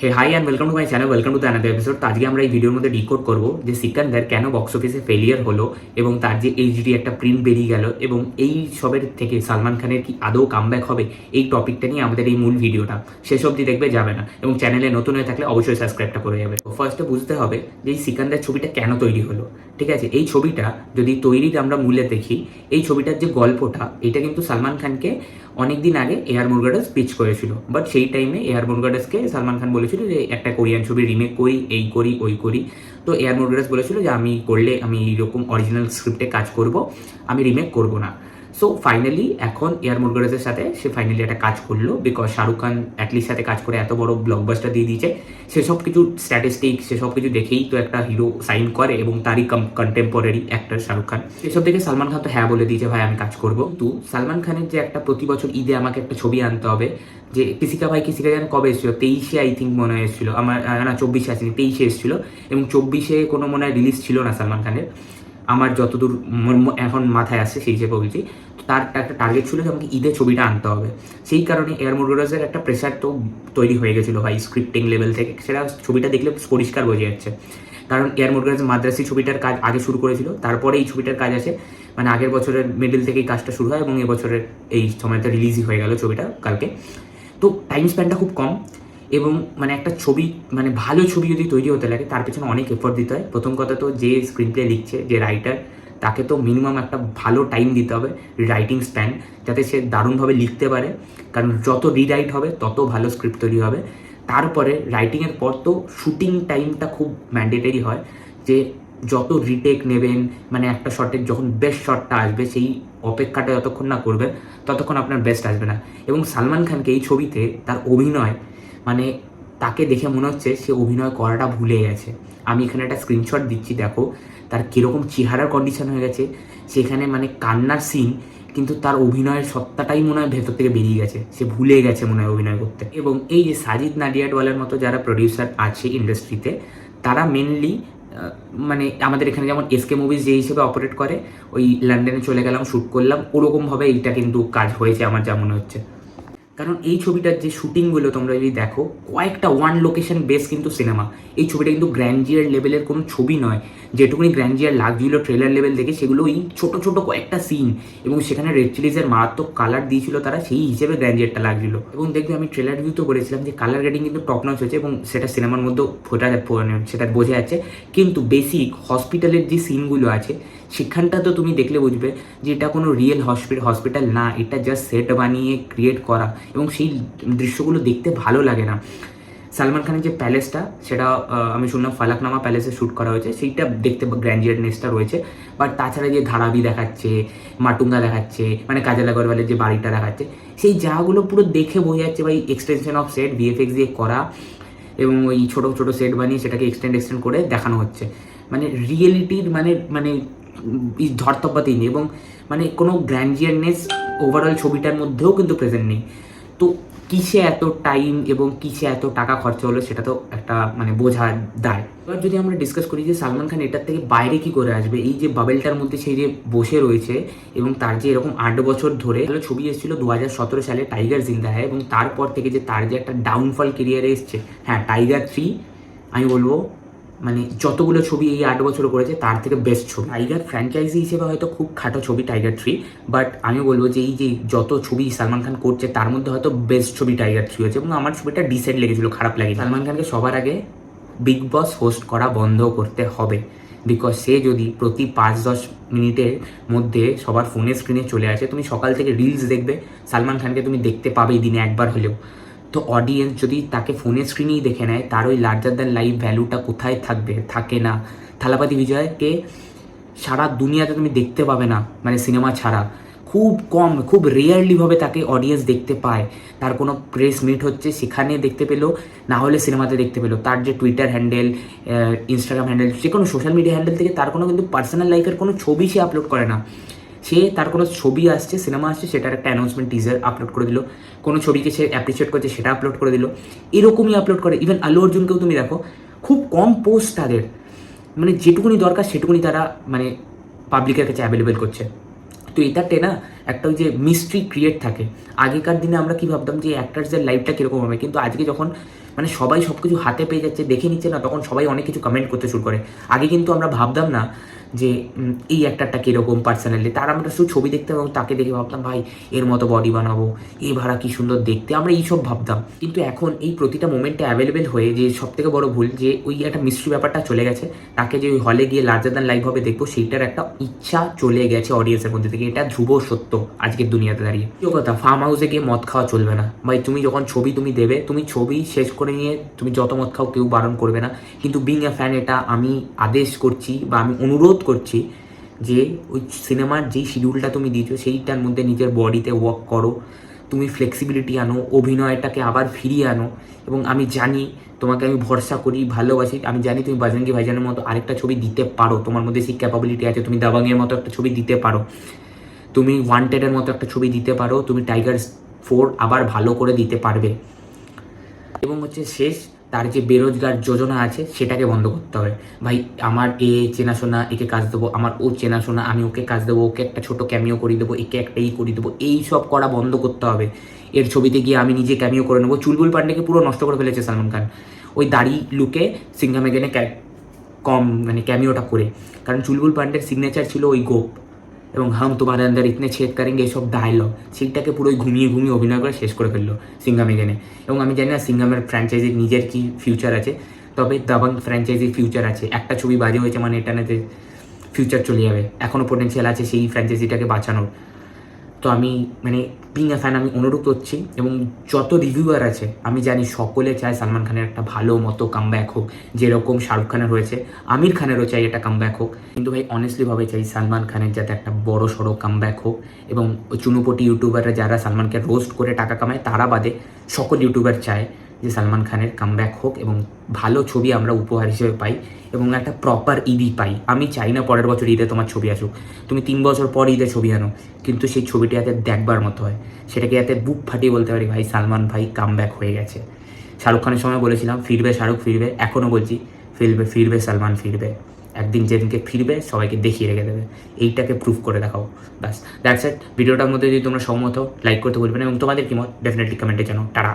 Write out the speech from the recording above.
Hey hi and welcome to my channel, welcome to the another episode. তো আজকে আমরা এই ভিডিওর মধ্যে ডিকোড করবো যে সিকান্দার কেন বক্স অফিসে ফেলিয়ার হলো এবং তার যে এইচডি একটা প্রিন্ট বেরিয়ে গেল এবং এই সবের থেকে সালমান খানের কি আদৌ কামব্যাক হবে, এই টপিকটা নিয়ে আমাদের এই মূল ভিডিওটা শেষ অবধি দেখবে, যাবে না। এবং চ্যানেলে নতুন হয়ে থাকলে অবশ্যই সাবস্ক্রাইবটা করে যাবে। ফার্স্টে বুঝতে হবে যে এই সিকান্দার ছবিটা কেন তৈরি হলো। ঠিক আছে, এই ছবিটা যদি তৈরির আমরা মূলে দেখি, এই ছবিটার যে গল্পটা, এটা কিন্তু সালমান খানকে অনেকদিন আগে এআর মুরগাদাস পিচ করেছিল। বাট সেই টাইমে এআর মুরগাদাসকে সালমান খান বলেছিল যে একটা কোরিয়ান ছবি রিমেক করি, এই করি ওই করি। তো এআর মুরগাদাস বলেছিল যে আমি করলে আমি এইরকম অরিজিনাল স্ক্রিপ্টে কাজ করব, আমি রিমেক করব না। সো ফাইনালি এখন এআর মুরগাদাসের সাথে সে ফাইনালি একটা কাজ করলো, বিকজ শাহরুখ খান অ্যাটলিস্ট সাথে কাজ করে এত বড় ব্লকবাস্টার দিয়ে দিয়েছে। সেসব কিছু স্ট্যাটিস্টিক, সেসব কিছু দেখেই তো একটা হিরো সাইন করে, এবং তারই কন্টেম্পোরারি অ্যাক্টর শাহরুখ খান। সেসব দেখে সালমান খান তো হ্যাঁ বলে দিয়েছে, ভাই আমি কাজ করবো। কিন্তু সালমান খানের যে একটা প্রতি বছর ঈদে আমাকে একটা ছবি আনতে হবে, যে কিসিকা ভাই কিসিকা যেন কবে এসেছিল, 23-এ আই থিঙ্ক মনে হয় এসেছিল, আমার না 24-এ আসেনি, 23-এ এসেছিল, এবং 24-এ কোনো মনে হয় রিলিজ ছিল না সালমান খানের, আমার যতদূর এখন মাথায় আসছে সেই হিসেবে বলছি। তার একটা টার্গেট ছিল যে আমাকে ঈদে ছবিটা আনতে হবে। সেই কারণে এআর মুরগাদাসের একটা প্রেশার তো তৈরি হয়ে গেছিলো ভাই, স্ক্রিপ্টিং লেভেল থেকে। সেটা ছবিটা দেখলে পরিষ্কার বোঝা যাচ্ছে, কারণ এআর মুরগাদাস মাদ্রাসি ছবিটার কাজ আগে শুরু করেছিল, তারপরে এই ছবিটার কাজ আসে, মানে আগের বছরের মিডল থেকেই কাজটা শুরু হয় এবং এবছরের এই সময়টা রিলিজই হয়ে গেল ছবিটা কালকে। তো টাইম স্প্যানটা খুব কম, এবং মানে একটা ছবি, মানে ভালো ছবি যদি তৈরি হতে লাগে তার পেছনে অনেক এফোর্ট দিতে হয়। প্রথম কথা তো যে স্ক্রিন প্লে লিখছে, যে রাইটার, তাকে তো মিনিমাম একটা ভালো টাইম দিতে হবে, রাইটিং স্প্যান, যাতে সে দারুণভাবে লিখতে পারে, কারণ যত রিরাইট হবে তত ভালো স্ক্রিপ্ট তৈরি হবে। তারপরে রাইটিংয়ের পর তো শুটিং টাইমটা খুব ম্যান্ডেটারি হয়, যে যত রিটেক নেবেন, মানে একটা শটের যখন বেস্ট শটটা আসবে সেই অপেক্ষাটা যতক্ষণ না করবেন ততক্ষণ আপনার বেস্ট আসবে না। এবং সালমান খানকে এই ছবিতে তার অভিনয়, মানে তাকে দেখে মনে হচ্ছে সে অভিনয় করাটা ভুলে গেছে। আমি এখানে একটা স্ক্রিনশট দিচ্ছি, দেখো তার কীরকম চেহারার কন্ডিশন হয়ে গেছে। সেখানে মানে কান্নার সিন, কিন্তু তার অভিনয়ের সত্তাটাই মনে হয় ভেতর থেকে বেরিয়ে গেছে, সে ভুলে গেছে মনে হয় অভিনয় করতে। এবং এই যে সাজিদ নাডিয়াডওয়ালার মতো যারা প্রডিউসার আছে ইন্ডাস্ট্রিতে, তারা মেনলি মানে আমাদের এখানে যেমন এসকে মুভিজ যে হিসেবে অপারেট করে, ওই লন্ডনে চলে গেলাম শ্যুট করলাম, ওরকমভাবে এইটা কিন্তু কাজ হয়েছে আমার যা মনে হচ্ছে। কারণ এই ছবিটার যে শুটিংগুলো তোমরা যদি দেখো, কয়েকটা ওয়ান লোকেশন বেস কিন্তু সিনেমা। এই ছবিটা কিন্তু গ্র্যান্ডিয়ার লেভেলের কোনো ছবি নয়। যেটুকুনি গ্র্যান্ডিয়ার লাগছিল ট্রেলার লেভেল দেখে, সেগুলো এই ছোটো ছোটো কয়েকটা সিন, এবং সেখানে রেড চিলিজের মারাত্মক কালার দিয়েছিল তারা, সেই হিসেবে গ্র্যান্ডিয়ারটা লাগছিল। এবং দেখবে আমি ট্রেলার রিভিউ তো করেছিলাম যে কালার গ্রেডিং কিন্তু টপ নচ হয়েছে, এবং সেটা সিনেমার মধ্যেও সেটা বোঝা যাচ্ছে। কিন্তু বেসিক হসপিটালের যে সিনগুলো আছে, সেখানটা তো তুমি দেখলে বুঝবে যে এটা কোনো রিয়েল হসপিটাল না, এটা জাস্ট সেট বানিয়ে ক্রিয়েট করা, এবং সেই দৃশ্যগুলো দেখতে ভালো লাগে না। সালমান খানের যে প্যালেসটা, সেটা আমি শুনলাম ফালাকনামা প্যালেসে শ্যুট করা হয়েছে, সেইটা দেখতে গ্র্যান্ডিয়ারনেসটা রয়েছে। বাট তাছাড়া যে ধারাবি দেখাচ্ছে, মাটুঙ্গা দেখাচ্ছে, মানে কাজল আগরওয়ালের যে বাড়িটা দেখাচ্ছে, সেই জায়গাগুলো পুরো দেখে বোঝা যাচ্ছে ভাই এক্সটেনশন অফ সেট, ভিএফএক্স দিয়ে করা, এবং ওই ছোটো ছোটো সেট বানিয়ে সেটাকে এক্সটেন্ড করে দেখানো হচ্ছে। মানে রিয়েলিটির মানে মানে ধর্তব্যতেই নেই, এবং মানে কোনো গ্র্যান্ডিয়ারনেস ওভারঅল ছবিটার মধ্যেও কিন্তু প্রেজেন্ট নেই। তো কিসে এত টাইম এবং কিসে এত টাকা খরচা হলো, সেটা তো একটা মানে বোঝা দায়। এবার যদি আমরা ডিসকাস করি যে সালমান খান এটার থেকে বাইরে কি করে আসবে, এই যে বাবেলটার মধ্যে সেই যে বসে রয়েছে, এবং তার যে এরকম 8 বছর ধরে ভালো ছবি এসেছিল 2017 সালে টাইগার জিন্দা হ্যায়, এবং তারপর থেকে যে তার যে একটা ডাউনফল কেরিয়ারে এসছে, হ্যাঁ টাইগার 3 আমি বলবো মানে যতগুলো ছবি এই 8 বছর করেছে তার থেকে বেস্ট ছবি। টাইগার ফ্র্যাঞ্চাইজি হিসেবে হয়তো খুব খাটো ছবি টাইগার 3, বাট আমি বলবো যে এই যে যত ছবি সালমান খান করছে তার মধ্যে হয়তো বেস্ট ছবি টাইগার 3 হয়েছে, এবং আমার ছবিটা ডিসেন্ট লেগেছিল, খারাপ লাগে। সালমান খানকে সবার আগে বিগ বস হোস্ট করা বন্ধ করতে হবে, বিকজ সে যদি প্রতি 5-10 মিনিটের মধ্যে সবার ফোনের স্ক্রিনে চলে আসে, তুমি সকাল থেকে রিলস দেখবে, সালমান খানকে তুমি দেখতে পাবেই দিনে একবার হলেও। তো অডিয়েন্স যদি তাকে ফোনের স্ক্রিনেই দেখে নেয়, তার ওই লার্জার দ্যান লাইফ ভ্যালুটা কোথায় থাকবে? থাকে না। থালাপতি বিজয়কে সারা দুনিয়াতে তুমি দেখতে পাবে না, মানে সিনেমা ছাড়া খুব কম, খুব রেয়ারলিভাবে তাকে অডিয়েন্স দেখতে পায়। তার কোনো প্রেস মিট হচ্ছে সেখানে দেখতে পেলো, না হলে সিনেমাতে দেখতে পেলো। তার যে টুইটার হ্যান্ডেল, ইনস্টাগ্রাম হ্যান্ডেল, যে কোনো সোশ্যাল মিডিয়া হ্যান্ডেল থেকে তার কোনো কিন্তু পার্সোনাল লাইফের কোনো ছবি সে আপলোড করে না। সে তার কোনো ছবি আসছে, সিনেমা আসছে, সেটার একটা অ্যানাউন্সমেন্ট টিজার আপলোড করে দিল, কোনো ছবিকে সে অ্যাপ্রিসিয়েট করছে সেটা আপলোড করে দিল, এরকমই আপলোড করে। ইভেন আল্লু অর্জুনকেও তুমি দেখো, খুব কম পোস্ট তাদের, মানে যেটুকুনি দরকার সেটুকুনি তারা মানে পাবলিকের কাছে অ্যাভেলেবেল করছে। তো এটাতে না একটা ওই যে মিস্ট্রি ক্রিয়েট থাকে। আগেকার দিনে আমরা কি ভাবতাম যে অ্যাক্টার্সদের লাইফটা কীরকম হবে, কিন্তু আজকে যখন মানে সবাই সব কিছু হাতে পেয়ে যাচ্ছে, দেখে নিচ্ছে না, তখন সবাই অনেক কিছু কমেন্ট করতে শুরু করে। আগে কিন্তু আমরা ভাবতাম না যে এই অ্যাক্টারটা কীরকম পার্সোনালি, তার আমরা শুধু ছবি দেখতাম এবং তাকে দেখে ভাবতাম ভাই এর মতো বডি বানাবো, এই ভাড়া কী সুন্দর দেখতে, আমরা এইসব ভাবতাম। কিন্তু এখন এই প্রতিটা মোমেন্টে অ্যাভেলেবেল হয়ে যে সবথেকে বড় ভুল, যে ওই একটা মিস্ট্রি ব্যাপারটা চলে গেছে, তাকে যে ওই হলে গিয়ে লার্জার দ্যান লাইফভাবে দেখবো সেইটার একটা ইচ্ছা চলে গেছে অডিয়েন্সের মধ্যে থেকে। এটা ধ্রুব সত্য আজকের দুনিয়াতে দাঁড়িয়ে। কেউ কথা ফার্ম হাউসে গিয়ে মদ খাওয়া চলবে না ভাই। তুমি যখন ছবি তুমি দেবে, তুমি ছবি শেষ করে নিয়ে তুমি যত মদ খাও কেউ বারণ করবে না, কিন্তু বিং এ ফ্যান এটা আমি আদেশ করছি বা আমি অনুরোধ করছি যে ওই সিনেমার যেই শিডিউলটা তুমি দিয়েছো সেইটার মধ্যে নিজের বডিতে ওয়ার্ক করো, তুমি ফ্লেক্সিবিলিটি আনো, অভিনয়টাকে আবার ফিরিয়ে আনো। এবং আমি জানি, তোমাকে আমি ভরসা করি, ভালোবাসি, আমি জানি তুমি বজরঙ্গি ভাইজানের মতো আরেকটা ছবি দিতে পারো, তোমার মধ্যে সেই ক্যাপাবিলিটি আছে, তুমি দাবাংয়ের মতো একটা ছবি দিতে পারো, তুমি ওয়ান্টেডের মতো একটা ছবি দিতে পারো, তুমি টাইগার 4 আবার ভালো করে দিতে পারবে। এবং হচ্ছে শেষ, তার যে বেরোজগার যোজনা আছে সেটাকে বন্ধ করতে হবে। ভাই আমার এ চেনাশোনা, একে কাজ দেবো, আমার ও চেনাশোনা, আমি ওকে কাজ দেবো, ওকে একটা ছোটো ক্যামিও করে দেবো, একে একটা করে দেবো, এই সব করা বন্ধ করতে হবে। এর ছবিতে গিয়ে আমি নিজে ক্যামিও করে নেবো। চুলবুল পান্ডেকে পুরো নষ্ট করে ফেলেছে সালমান খান ওই দাড়ি লুকে সিংঘামে গেনে কম মানে ক্যামিওটা করে। কারণ চুলবুল পান্ডের সিগনেচার ছিল ওই গোপ এবং হাম তোমার আন্দার ইতনে ছেদ করেঙ্গে, এইসব ডায়লগ, সেইটাকে পুরো ঘুমিয়ে ঘুমিয়ে অভিনয় করে শেষ করে ফেললো সিংঘামে গেনে। এবং আমি জানি না সিংঘামের ফ্র্যাঞ্চাইজির নিজের কি ফিউচার আছে, তবে দাবাং ফ্র্যাঞ্চাইজির ফিউচার আছে। একটা ছবি বাজে হয়েছে মানে এটাতে ফিউচার চলে যাবে, এখনও পোটেন্সিয়াল আছে সেই ফ্র্যাঞ্চাইজিটাকে বাঁচানোর। তো আমি মানে বিং এ ফ্যান, আমি অনুরোধ করছি এবং যত রিভিউয়ার আছে আমি জানি সকলে চায় সালমান খানের একটা ভালো মতো কামব্যাক হোক, যেরকম শাহরুখ খানের হয়েছে, আমির খানেরও চাই এটা কামব্যাক হোক। কিন্তু ভাই অনেস্টলিভাবে চাই সালমান খানের যাতে একটা বড় সড়ো কামব্যাক হোক। এবং চুনুপটি ইউটিউবাররা যারা সালমানকে রোস্ট করে টাকা কামায় তারা বাদে সকল ইউটিউবার চায় যে সালমান খানের কামব্যাক হোক এবং ভালো ছবি আমরা উপহার হিসেবে পাই এবং একটা প্রপার ঈদই পাই। আমি চাই না পরের বছর ঈদে তোমার ছবি আসুক, তুমি 3 বছর পর ঈদে ছবি আনো, কিন্তু সেই ছবিটি যাতে দেখবার মতো হয়, সেটাকে যাতে বুক ফাটিয়ে বলতে পারি ভাই সালমান ভাই কামব্যাক হয়ে গেছে। শাহরুখ খানের সময় বলেছিলাম ফিরবে শাহরুখ ফিরবে, এখনও বলছি ফিরবে ফিরবে সালমান ফিরবে। একদিন যেদিনকে ফিরবে সবাইকে দেখিয়ে রেখে দেবে, এইটাকে প্রুভ করে দেখাও। ব্যাস, দ্যাটস ইট। ভিডিওটার মধ্যে যদি তোমরা সহমত হও লাইক করতে ভুলবে না এবং তোমাদের কি মত ডেফিনেটলি কমেন্টে জানাও। টাটা।